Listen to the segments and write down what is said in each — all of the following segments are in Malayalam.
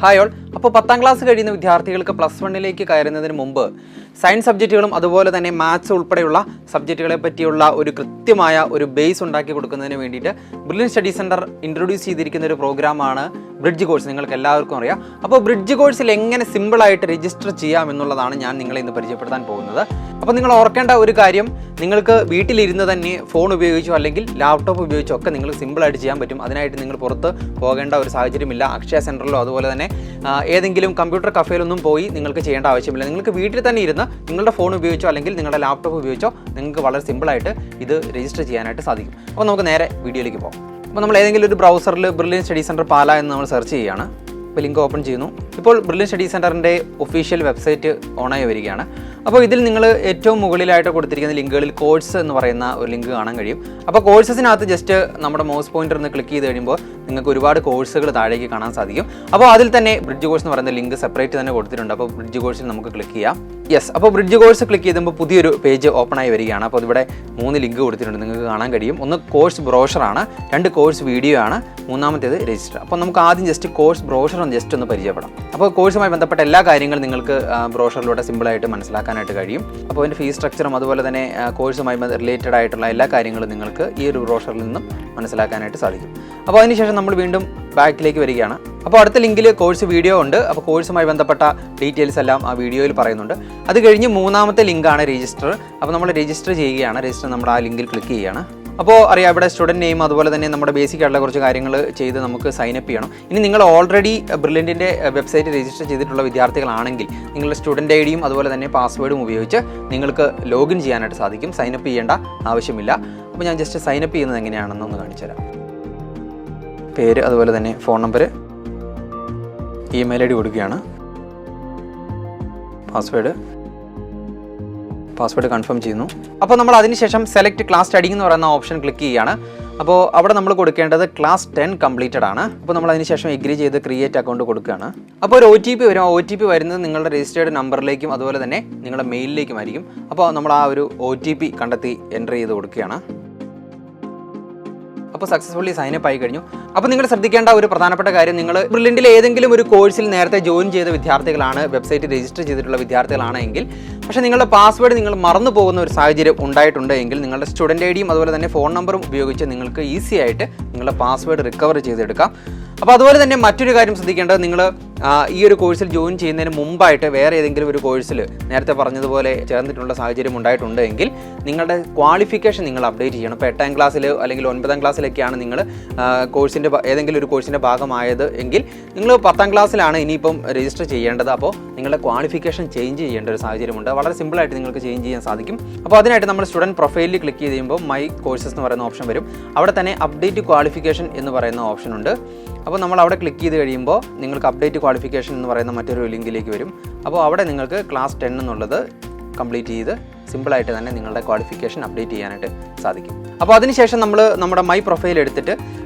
Hi all. അപ്പോൾ 10ാം ക്ലാസ് കഴിയുന്ന വിദ്യാർത്ഥികൾക്ക് +1 കയറുന്നതിന് മുമ്പ് സയൻസ് സബ്ജക്റ്റുകളും അതുപോലെ തന്നെ മാത്സ് ഉൾപ്പെടെയുള്ള സബ്ജക്റ്റുകളെ പറ്റിയുള്ള ഒരു കൃത്യമായ ഒരു ബേസ് ഉണ്ടാക്കി കൊടുക്കുന്നതിന് വേണ്ടിയിട്ട് ബ്രില്യൻ സ്റ്റഡി സെൻറ്റർ ഇൻട്രൊഡ്യൂസ് ചെയ്തിരിക്കുന്ന ഒരു പ്രോഗ്രാമാണ് ബ്രിഡ്ജ് കോഴ്സ്. നിങ്ങൾക്ക് എല്ലാവർക്കും അറിയാം. അപ്പോൾ ബ്രിഡ്ജ് കോഴ്സിൽ എങ്ങനെ സിമ്പിളായിട്ട് രജിസ്റ്റർ ചെയ്യാം എന്നുള്ളതാണ് ഞാൻ നിങ്ങളെ ഇന്ന് പരിചയപ്പെടുത്താൻ പോകുന്നത്. അപ്പോൾ നിങ്ങൾ ഓർക്കേണ്ട ഒരു കാര്യം, നിങ്ങൾക്ക് വീട്ടിലിരുന്ന് തന്നെ ഫോൺ ഉപയോഗിച്ചോ അല്ലെങ്കിൽ ലാപ്ടോപ്പ് ഉപയോഗിച്ചോ ഒക്കെ നിങ്ങൾക്ക് സിമ്പിളായിട്ട് ചെയ്യാൻ പറ്റും. അതിനായിട്ട് നിങ്ങൾ പുറത്ത് പോകേണ്ട ഒരു സാഹചര്യമില്ല. അക്ഷയ സെൻറ്ററിലോ അതുപോലെ തന്നെ ഏതെങ്കിലും കമ്പ്യൂട്ടർ കഫേയിലൊന്നും പോയി നിങ്ങൾക്ക് ചെയ്യേണ്ട ആവശ്യമില്ല. നിങ്ങൾക്ക് വീട്ടിൽ തന്നെ ഇരുന്ന് നിങ്ങളുടെ ഫോൺ ഉപയോഗിച്ചോ അല്ലെങ്കിൽ നിങ്ങളുടെ ലാപ്ടോപ്പ് ഉപയോഗിച്ചോ നിങ്ങൾക്ക് വളരെ സിമ്പിളായിട്ട് ഇത് രജിസ്റ്റർ ചെയ്യാനായിട്ട് സാധിക്കും. അപ്പോൾ നമുക്ക് നേരെ വീഡിയോയിലേക്ക് പോകാം. അപ്പോൾ നമ്മൾ ഏതെങ്കിലും ഒരു ബ്രൗസറിൽ ബ്രില്യൻ സ്റ്റഡി സെൻറ്റർ പാല എന്ന് നമ്മൾ സെർച്ച് ചെയ്യുകയാണ്. ഇപ്പോൾ ലിങ്ക് ഓപ്പൺ ചെയ്യുന്നു. ഇപ്പോൾ ബ്രില്യൻ സ്റ്റഡി സെൻറ്ററിൻ്റെ ഒഫീഷ്യൽ വെബ്സൈറ്റ് ഓണായി വരികയാണ്. അപ്പോൾ ഇതിൽ നിങ്ങൾ ഏറ്റവും മുകളിലായിട്ട് കൊടുത്തിരിക്കുന്ന ലിങ്കുകളിൽ കോഴ്സ് എന്ന് പറയുന്ന ഒരു ലിങ്ക് കാണാൻ കഴിയും. അപ്പോൾ കോഴ്സസിനകത്ത് ജസ്റ്റ് നമ്മുടെ മൗസ് പോയിന്റർ ഒന്ന് ക്ലിക്ക് ചെയ്ത് കഴിയുമ്പോൾ നിങ്ങൾക്ക് ഒരുപാട് കോഴ്സുകൾ താഴേക്ക് കാണാൻ സാധിക്കും. അപ്പോൾ അതിൽ തന്നെ ബ്രിഡ്ജ് കോഴ്സ് എന്ന് പറയുന്ന ലിങ്ക് സെപ്പറേറ്റ് തന്നെ കൊടുത്തിട്ടുണ്ട്. അപ്പോൾ ബ്രിഡ്ജ് കോഴ്സിൽ നമുക്ക് ക്ലിക്ക് ചെയ്യാം. അപ്പോൾ ബ്രിഡ്ജ് കോഴ്സ് ക്ലിക്ക് ചെയ്യുമ്പോൾ പുതിയൊരു പേജ് ഓപ്പൺ ആയി വരികയാണ്. അപ്പോൾ ഇവിടെ 3 ലിങ്ക് കൊടുത്തിട്ടുണ്ട്, നിങ്ങൾക്ക് കാണാൻ കഴിയും. ഒന്ന് കോഴ്സ് ബ്രോഷറാണ്, 2 കോഴ്സ് വീഡിയോ ആണ്, മൂന്നാമത്തേത് രജിസ്റ്റർ. അപ്പോൾ നമുക്ക് ആദ്യം ജസ്റ്റ് കോഴ്സ് ബ്രോഷർ ഒന്ന് പരിചയപ്പെടാം. അപ്പോൾ കോഴ്സുമായി ബന്ധപ്പെട്ട എല്ലാ കാര്യങ്ങളും നിങ്ങൾക്ക് ബ്രോഷറിലൂടെ സിമ്പിളായിട്ട് മനസ്സിലാക്കാനായിട്ട് കഴിയും. അപ്പോൾ അതിൻ്റെ ഫീസ് സ്ട്രക്ചറും അതുപോലെ തന്നെ കോഴ്സുമായി റിലേറ്റഡ് ആയിട്ടുള്ള എല്ലാ കാര്യങ്ങളും നിങ്ങൾക്ക് ഈ ഒരു ബ്രോഷറിൽ നിന്നും മനസ്സിലാക്കാനായിട്ട് സാധിക്കും. അപ്പോൾ അതിനുശേഷം നമ്മൾ വീണ്ടും ബാക്കിലേക്ക് വരികയാണ്. അപ്പോൾ അടുത്ത ലിങ്കിൽ കോഴ്സ് വീഡിയോ ഉണ്ട്. അപ്പോൾ കോഴ്സുമായി ബന്ധപ്പെട്ട ഡീറ്റെയിൽസ് എല്ലാം ആ വീഡിയോയിൽ പറയുന്നുണ്ട്. അത് കഴിഞ്ഞ് മൂന്നാമത്തെ ലിങ്കാണ് രജിസ്റ്റർ. അപ്പോൾ നമ്മൾ രജിസ്റ്റർ ചെയ്യുകയാണ്. രജിസ്റ്റർ നമ്മുടെ ആ ലിങ്കിൽ ക്ലിക്ക് ചെയ്യുകയാണ്. അപ്പോൾ അറിയാം, ഇവിടെ സ്റ്റുഡൻറ്റ് നെയിം അതുപോലെ തന്നെ നമ്മുടെ ബേസിക് ആയിട്ടുള്ള കുറച്ച് കാര്യങ്ങൾ ചെയ്ത് നമുക്ക് സൈനപ്പ് ചെയ്യണം. ഇനി നിങ്ങൾ ഓൾറെഡി ബ്രില്യൻറ്റിൻ്റെ വെബ്സൈറ്റ് രജിസ്റ്റർ ചെയ്തിട്ടുള്ള വിദ്യാർത്ഥികളാണെങ്കിൽ നിങ്ങളുടെ സ്റ്റുഡൻറ്റ് ഐ ഡിയും അതുപോലെ തന്നെ പാസ്വേഡും ഉപയോഗിച്ച് നിങ്ങൾക്ക് ലോഗിൻ ചെയ്യാനായിട്ട് സാധിക്കും. സൈനപ്പ് ചെയ്യേണ്ട ആവശ്യമില്ല. അപ്പോൾ ഞാൻ ജസ്റ്റ് സൈനപ്പ് ചെയ്യുന്നത് എങ്ങനെയാണെന്നൊന്ന് കാണിച്ചു തരാം. പേര് അതുപോലെ തന്നെ ഫോൺ നമ്പർ, ഇമെയിൽ ID കൊടുക്കുകയാണ്. പാസ്വേഡ് കൺഫേം ചെയ്യുന്നു. അപ്പോൾ നമ്മൾ അതിനുശേഷം സെലക്ട് ക്ലാസ് സ്റ്റഡിങ് എന്ന് പറയുന്ന ഓപ്ഷൻ ക്ലിക്ക് ചെയ്യുകയാണ്. അപ്പോൾ അവിടെ നമ്മൾ കൊടുക്കേണ്ടത് ക്ലാസ് 10 കംപ്ലീറ്റഡ് ആണ്. അപ്പോൾ നമ്മൾ അതിനുശേഷം എഗ്രി ചെയ്ത് ക്രിയേറ്റ് അക്കൗണ്ട് കൊടുക്കുകയാണ്. അപ്പോൾ ഒരു OTP വരും. ആ OTP വരുന്നത് നിങ്ങളുടെ രജിസ്റ്റേർഡ് നമ്പറിലേക്കും അതുപോലെ തന്നെ നിങ്ങളുടെ മെയിലിലേക്കുമായിരിക്കും. അപ്പോൾ നമ്മൾ ആ ഒരു OTP കണ്ടെത്തി എൻ്റർ ചെയ്ത് കൊടുക്കുകയാണ്. അപ്പോൾ സക്സസ്ഫുള്ളി സൈനപ്പ് ആയി കഴിഞ്ഞു. അപ്പോൾ നിങ്ങൾ ശ്രദ്ധിക്കേണ്ട ഒരു പ്രധാനപ്പെട്ട കാര്യം, നിങ്ങൾ ബ്രില്യൻറ്റിൽ ഏതെങ്കിലും ഒരു കോഴ്സിൽ നേരത്തെ ജോയിൻ ചെയ്ത വിദ്യാർത്ഥികളാണ്, വെബ്സൈറ്റ് രജിസ്റ്റർ ചെയ്തിട്ടുള്ള വിദ്യാർത്ഥികളാണെങ്കിൽ, പക്ഷേ നിങ്ങളുടെ പാസ്വേഡ് നിങ്ങൾ മറന്നു പോകുന്ന ഒരു സാഹചര്യം ഉണ്ടായിട്ടുണ്ട് എങ്കിൽ നിങ്ങളുടെ സ്റ്റുഡൻറ്റ് ഐ ഡിയും അതുപോലെ തന്നെ ഫോൺ നമ്പറും ഉപയോഗിച്ച് നിങ്ങൾക്ക് ഈസി ആയിട്ട് നിങ്ങളുടെ പാസ്വേഡ് റിക്കവർ ചെയ്തെടുക്കാം. അപ്പോൾ അതുപോലെ തന്നെ മറ്റൊരു കാര്യം ശ്രദ്ധിക്കേണ്ടത്, നിങ്ങൾ ഈ ഒരു കോഴ്സിൽ ജോയിൻ ചെയ്യുന്നതിന് മുമ്പായിട്ട് വേറെ ഏതെങ്കിലും ഒരു കോഴ്സിൽ നേരത്തെ പറഞ്ഞതുപോലെ ചേർന്നിട്ടുള്ള സാഹചര്യം ഉണ്ടായിട്ടുണ്ട് എങ്കിൽ നിങ്ങളുടെ ക്വാളിഫിക്കേഷൻ നിങ്ങൾ അപ്ഡേറ്റ് ചെയ്യണം. ഇപ്പോൾ 8ാം ക്ലാസ്സിൽ അല്ലെങ്കിൽ 9ാം ക്ലാസ്സിലൊക്കെയാണ് നിങ്ങൾ കോഴ്സിൻ്റെ ഏതെങ്കിലും ഒരു കോഴ്സിൻ്റെ ഭാഗമായത് എങ്കിൽ നിങ്ങൾ 10ാം ക്ലാസ്സിലാണ് ഇനിയിപ്പം രജിസ്റ്റർ ചെയ്യേണ്ടത്. അപ്പോൾ നിങ്ങളുടെ ക്വാളിഫിക്കേഷൻ ചേഞ്ച് ചെയ്യേണ്ട ഒരു സാഹചര്യമുണ്ട്. വളരെ സിമ്പിളായിട്ട് നിങ്ങൾക്ക് ചേഞ്ച് ചെയ്യാൻ സാധിക്കും. അപ്പോൾ അതിനായിട്ട് നമ്മൾ സ്റ്റുഡൻറ്റ് പ്രൊഫൈലിൽ ക്ലിക്ക് ചെയ്ത് കഴിയുമ്പോൾ മൈ കോഴ്സസ് എന്ന് പറയുന്ന ഓപ്ഷൻ വരും. അവിടെ തന്നെ അപ്ഡേറ്റ് ക്വാളിഫിക്കേഷൻ എന്ന് പറയുന്ന ഓപ്ഷൻ ഉണ്ട്. അപ്പോൾ നമ്മൾ അവിടെ ക്ലിക്ക് ചെയ്ത് കഴിയുമ്പോൾ നിങ്ങൾക്ക് അപ്ഡേറ്റ് ക്വാളിഫിക്കേഷൻ എന്ന് പറയുന്ന മറ്റൊരു ലിങ്കിലേക്ക് വരും. അപ്പോൾ അവിടെ നിങ്ങൾക്ക് ക്ലാസ് 10 എന്നുള്ളത് കംപ്ലീറ്റ് ചെയ്ത് സിമ്പിളായിട്ട് തന്നെ നിങ്ങളുടെ ക്വാളിഫിക്കേഷൻ അപ്ഡേറ്റ് ചെയ്യാനായിട്ട് സാധിക്കും. അപ്പോൾ അതിനുശേഷം നമ്മൾ നമ്മുടെ മൈ പ്രൊഫൈൽ എടുത്തിട്ട്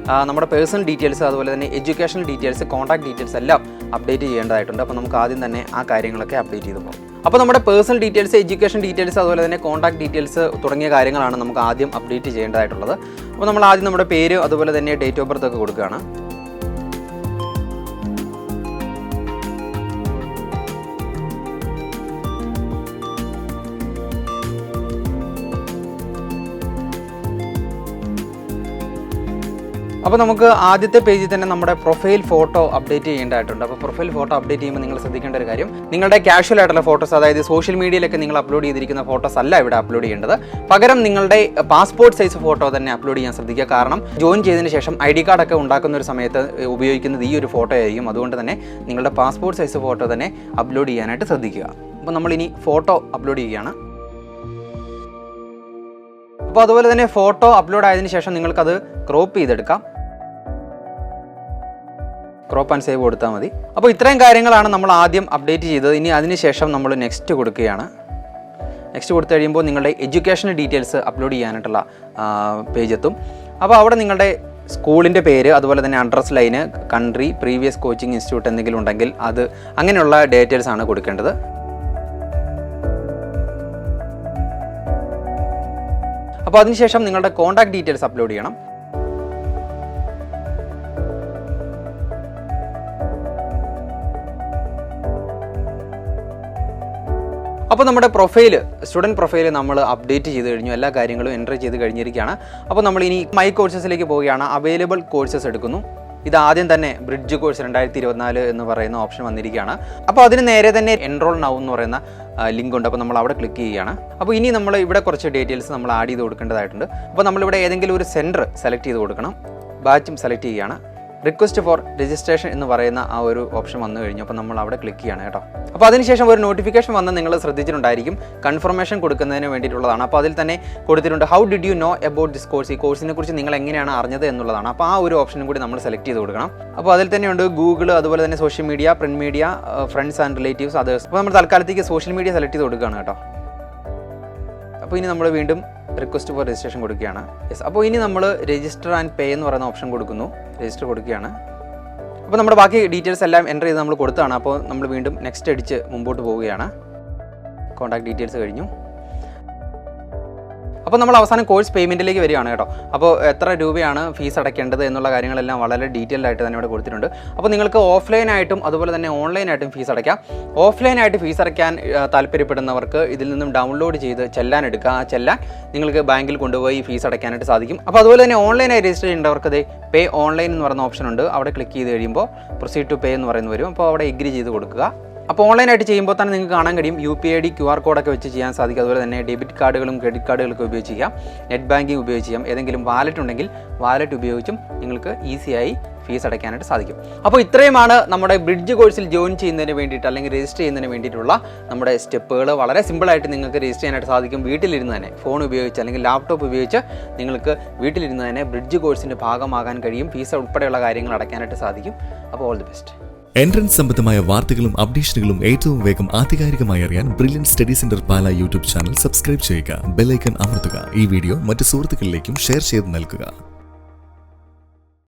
നമ്മുടെ പേഴ്സണൽ ഡീറ്റെയിൽസ് അതുപോലെ തന്നെ എഡ്യൂക്കേഷണൽ ഡീറ്റെയിൽസ്, കോൺടാക്ട് ഡീറ്റെയിൽസ് എല്ലാം അപ്ഡേറ്റ് ചെയ്യേണ്ടതായിട്ടുണ്ട്. അപ്പോൾ നമുക്ക് ആദ്യം തന്നെ ആ കാര്യങ്ങളൊക്കെ അപ്ഡേറ്റ് ചെയ്ത് പോകും. അപ്പോൾ നമ്മുടെ പേഴ്സണൽ ഡീറ്റെയിൽസ്, എഡ്യൂക്കേഷൻ ഡീറ്റെയിൽസ് അതുപോലെ തന്നെ കോൺടാക്ട് ഡീറ്റെയിൽസ് തുടങ്ങിയ കാര്യങ്ങളാണ് നമുക്ക് ആദ്യം അപ്ഡേറ്റ് ചെയ്യേണ്ടതായിട്ടുള്ളത്. അപ്പോൾ നമ്മൾ ആദ്യം നമ്മുടെ പേര് അതുപോലെ തന്നെ ഡേറ്റ് ഓഫ് ബർത്ത് ഒക്കെ കൊടുക്കുകയാണ്. അപ്പോൾ നമുക്ക് ആദ്യത്തെ പേജിൽ തന്നെ നമ്മുടെ പ്രൊഫൈൽ ഫോട്ടോ അപ്ഡേറ്റ് ചെയ്യേണ്ടതായിട്ടുണ്ട്. അപ്പോൾ പ്രൊഫൈൽ ഫോട്ടോ അപ്ഡേറ്റ് ചെയ്യുമ്പോൾ നിങ്ങൾ ശ്രദ്ധിക്കേണ്ട ഒരു കാര്യം, നിങ്ങളുടെ കാഷ്വൽ ആയിട്ടുള്ള ഫോട്ടോസ്, അതായത് സോഷ്യൽ മീഡിയയിലൊക്കെ നിങ്ങൾ അപ്ലോഡ് ചെയ്തിരിക്കുന്ന ഫോട്ടോസ് അല്ല ഇവിടെ അപ്ലോഡ് ചെയ്യേണ്ടത്. പകരം നിങ്ങളുടെ പാസ്പോർട്ട് സൈസ് ഫോട്ടോ തന്നെ അപ്ലോഡ് ചെയ്യാൻ ശ്രദ്ധിക്കുക. കാരണം ജോയിൻ ചെയ്തതിന് ശേഷം ID കാർഡൊക്കെ ഉണ്ടാക്കുന്ന ഒരു സമയത്ത് ഉപയോഗിക്കുന്നത് ഈ ഒരു ഫോട്ടോ ആയിരിക്കും. അതുകൊണ്ട് തന്നെ നിങ്ങളുടെ പാസ്പോർട്ട് സൈസ് ഫോട്ടോ തന്നെ അപ്ലോഡ് ചെയ്യാനായിട്ട് ശ്രദ്ധിക്കുക. അപ്പോൾ നമ്മളിനി ഫോട്ടോ അപ്ലോഡ് ചെയ്യുകയാണ്. അപ്പോൾ അതുപോലെ തന്നെ ഫോട്ടോ അപ്ലോഡ് ആയതിനു ശേഷം നിങ്ങൾക്കത് ക്രോപ്പ് ചെയ്തെടുക്കാം. ക്രോപ്പ് ആൻഡ് സേവ് കൊടുത്താൽ മതി. അപ്പോൾ ഇത്രയും കാര്യങ്ങളാണ് നമ്മൾ ആദ്യം അപ്ഡേറ്റ് ചെയ്തത്. ഇനി അതിനുശേഷം നമ്മൾ നെക്സ്റ്റ് കൊടുക്കുകയാണ്. നെക്സ്റ്റ് കൊടുത്തു കഴിയുമ്പോൾ നിങ്ങളുടെ എഡ്യൂക്കേഷണൽ ഡീറ്റെയിൽസ് അപ്ലോഡ് ചെയ്യാനായിട്ടുള്ള പേജ് എത്തും. അപ്പോൾ അവിടെ നിങ്ങളുടെ സ്കൂളിൻ്റെ പേര് അതുപോലെ തന്നെ address line, country, previous coaching institute എന്തെങ്കിലും ഉണ്ടെങ്കിൽ അത്, അങ്ങനെയുള്ള ഡീറ്റെയിൽസ് ആണ് കൊടുക്കേണ്ടത്. അപ്പോൾ അതിനുശേഷം നിങ്ങളുടെ കോൺടാക്ട് ഡീറ്റെയിൽസ് അപ്ലോഡ് ചെയ്യണം. അപ്പോൾ നമ്മുടെ സ്റ്റുഡൻറ്റ് പ്രൊഫൈല് നമ്മൾ അപ്ഡേറ്റ് ചെയ്ത് കഴിഞ്ഞു, എല്ലാ കാര്യങ്ങളും എൻ്റർ ചെയ്ത് കഴിഞ്ഞിരിക്കുകയാണ്. അപ്പോൾ നമ്മൾ ഇനി മൈ കോഴ്സസിലേക്ക് പോവുകയാണ്. അവൈലബിൾ കോഴ്സസ് എടുക്കുന്നു. ഇത് ആദ്യം തന്നെ ബ്രിഡ്ജ് കോഴ്സ് 2024 എന്ന് പറയുന്ന ഓപ്ഷൻ വന്നിരിക്കുകയാണ്. അപ്പോൾ അതിന് നേരെ തന്നെ എൻറോൾ നൗ എന്ന് പറയുന്ന ലിങ്ക് ഉണ്ട്. അപ്പോൾ നമ്മൾ അവിടെ ക്ലിക്ക് ചെയ്യുകയാണ്. അപ്പോൾ ഇനി നമ്മൾ ഇവിടെ കുറച്ച് ഡീറ്റെയിൽസ് നമ്മൾ ആഡ് ചെയ്ത് കൊടുക്കേണ്ടതായിട്ടുണ്ട്. അപ്പോൾ നമ്മളിവിടെ ഏതെങ്കിലും ഒരു സെൻറ്റർ സെലക്ട് ചെയ്ത് കൊടുക്കണം. ബാച്ചും സെലക്ട് ചെയ്യുകയാണ്. റിക്വസ്റ്റ് ഫോർ രജിസ്ട്രേഷൻ എന്ന് പറയുന്ന ആ ഒരു ഓപ്ഷൻ വന്നു കഴിഞ്ഞു. അപ്പോൾ നമ്മൾ അവിടെ ക്ലിക്ക് ചെയ്യണം കേട്ടോ. അപ്പോൾ അതിനുശേഷം ഒരു നോട്ടിഫിക്കേഷൻ വന്ന് നിങ്ങൾ ശ്രദ്ധിച്ചിട്ടുണ്ടായിരിക്കും, കൺഫർമേഷൻ കൊടുക്കുന്നതിന് വേണ്ടിയിട്ടുള്ളതാണ്. അപ്പോൾ അതിൽ തന്നെ കൊടുത്തിട്ടുണ്ട് how did you know about this course, ഈ കോഴ്സിനെ കുറിച്ച് നിങ്ങൾ എങ്ങനെയാണ് അറിഞ്ഞത് എന്നുള്ളതാണ്. അപ്പോൾ ആ ഒരു ഓപ്ഷനും കൂടി നമ്മൾ സെലക്ട് ചെയ്ത് കൊടുക്കണം. അപ്പോൾ അതിൽ തന്നെയുണ്ട് ഗൂഗിൾ, അതുപോലെ തന്നെ social media, print media, friends and relatives, others. അപ്പോൾ നമ്മൾ തൽക്കാലത്തേക്ക് സോഷ്യൽ മീഡിയ സെലക്ട് ചെയ്ത് കൊടുക്കുകയാണ് കേട്ടോ. അപ്പോൾ ഇനി നമ്മൾ വീണ്ടും റിക്വസ്റ്റ് ഫോർ രജിസ്ട്രേഷൻ കൊടുക്കുകയാണ്. യെസ്. അപ്പോൾ ഇനി നമ്മൾ രജിസ്റ്റർ ആൻഡ് പേ എന്ന് പറയുന്ന ഓപ്ഷൻ കൊടുക്കുന്നു. രജിസ്റ്റർ കൊടുക്കുകയാണ്. അപ്പോൾ നമ്മുടെ ബാക്കി ഡീറ്റെയിൽസ് എല്ലാം എൻ്റർ ചെയ്ത് നമ്മൾ കൊടുത്താണ്. അപ്പോൾ നമ്മൾ വീണ്ടും നെക്സ്റ്റ് അടിച്ച് മുമ്പോട്ട് പോവുകയാണ്. കോൺടാക്ട് ഡീറ്റെയിൽസ് കഴിഞ്ഞു. അപ്പോൾ നമ്മൾ അവസാനം കോഴ്സ് പേയ്മെൻറ്റിലേക്ക് വരികയാണ് കേട്ടോ. അപ്പോൾ എത്ര രൂപയാണ് ഫീസ് അടയ്ക്കേണ്ടത് എന്നുള്ള കാര്യങ്ങളെല്ലാം വളരെ ഡീറ്റെയിൽഡ് ആയിട്ട് തന്നെ ഇവിടെ കൊടുത്തിട്ടുണ്ട്. അപ്പോൾ നിങ്ങൾക്ക് ഓഫ്ലൈനായിട്ടും അതുപോലെ തന്നെ ഓൺലൈനായിട്ടും ഫീസ് അടയ്ക്കാം. ഓഫ്ലൈനായിട്ട് ഫീസ് അടയ്ക്കാൻ താല്പര്യപ്പെടുന്നവർക്ക് ഇതിൽ നിന്നും ഡൗൺലോഡ് ചെയ്ത് ചെല്ലാൻ എടുക്കുക. ആ ചെല്ലാൻ നിങ്ങൾക്ക് ബാങ്കിൽ കൊണ്ടുപോയി ഫീസ് അടയ്ക്കാനായിട്ട് സാധിക്കും. അപ്പോൾ അതുപോലെ തന്നെ ഓൺലൈനായി രജിസ്റ്റർ ചെയ്യേണ്ടവർക്ക് പേ ഓൺലൈൻ എന്ന് പറയുന്ന ഓപ്ഷൻ ഉണ്ട്. അവിടെ ക്ലിക്ക് ചെയ്ത് കഴിയുമ്പോൾ പ്രൊസീഡ് ടു പേ എന്ന് പറയുന്നത് വരും. അപ്പോൾ അവിടെ എഗ്രി ചെയ്ത് കൊടുക്കുക. അപ്പോൾ ഓൺലൈനായിട്ട് ചെയ്യുമ്പോൾ തന്നെ നിങ്ങൾക്ക് കാണാൻ കഴിയും UPID QR കോഡൊക്കെ വെച്ച് ചെയ്യാൻ സാധിക്കും. അതുപോലെ തന്നെ ഡെബിറ്റ് കാർഡുകളും ക്രെഡിറ്റ് കാർഡുകളൊക്കെ ഉപയോഗിച്ച് ചെയ്യാം. നെറ്റ് ബാങ്കിങ് ഉപയോഗിച്ച് ചെയ്യാം. ഏതെങ്കിലും വാലറ്റ് ഉണ്ടെങ്കിൽ വാലറ്റ് ഉപയോഗിച്ചും നിങ്ങൾക്ക് ഈസിയായി ഫീസ് അടയ്ക്കാനായിട്ട് സാധിക്കും. അപ്പോൾ ഇത്രയുമാണ് നമ്മുടെ ബ്രിഡ്ജ് കോഴ്സിൽ ജോയിൻ ചെയ്യുന്നതിന് വേണ്ടിയിട്ട് അല്ലെങ്കിൽ രജിസ്റ്റർ ചെയ്യുന്നതിന് വേണ്ടിയിട്ടുള്ള നമ്മുടെ സ്റ്റെപ്പുകൾ. വളരെ സിമ്പിളായിട്ട് നിങ്ങൾക്ക് രജിസ്റ്റർ ചെയ്യാനായിട്ട് സാധിക്കും. വീട്ടിലിരുന്ന് തന്നെ ഫോൺ ഉപയോഗിച്ച് അല്ലെങ്കിൽ ലാപ്ടോപ്പ് ഉപയോഗിച്ച് നിങ്ങൾക്ക് വീട്ടിലിരുന്ന് തന്നെ ബ്രിഡ്ജ് കോഴ്സിൻ്റെ ഭാഗമാകാൻ കഴിയും. ഫീസ് ഉൾപ്പെടെയുള്ള കാര്യങ്ങൾ അടയ്ക്കാനായിട്ട് സാധിക്കും. അപ്പോൾ ഓൾ ദി ബെസ്റ്റ്. എൻട്രൻസ് സംബന്ധമായ വാർത്തകളും അപ്ഡേഷനുകളും ഏറ്റവും വേഗം ആധികാരികമായി അറിയാൻ ബ്രില്യൻറ്റ് സ്റ്റഡി സെന്റർ പാല യൂട്യൂബ് ചാനൽ സബ്സ്ക്രൈബ് ചെയ്യുക. ബെൽ ഐക്കൺ അമർത്തുക. ഈ വീഡിയോ മറ്റ് സുഹൃത്തുക്കളിലേക്കും ഷെയർ ചെയ്ത് നൽകുക.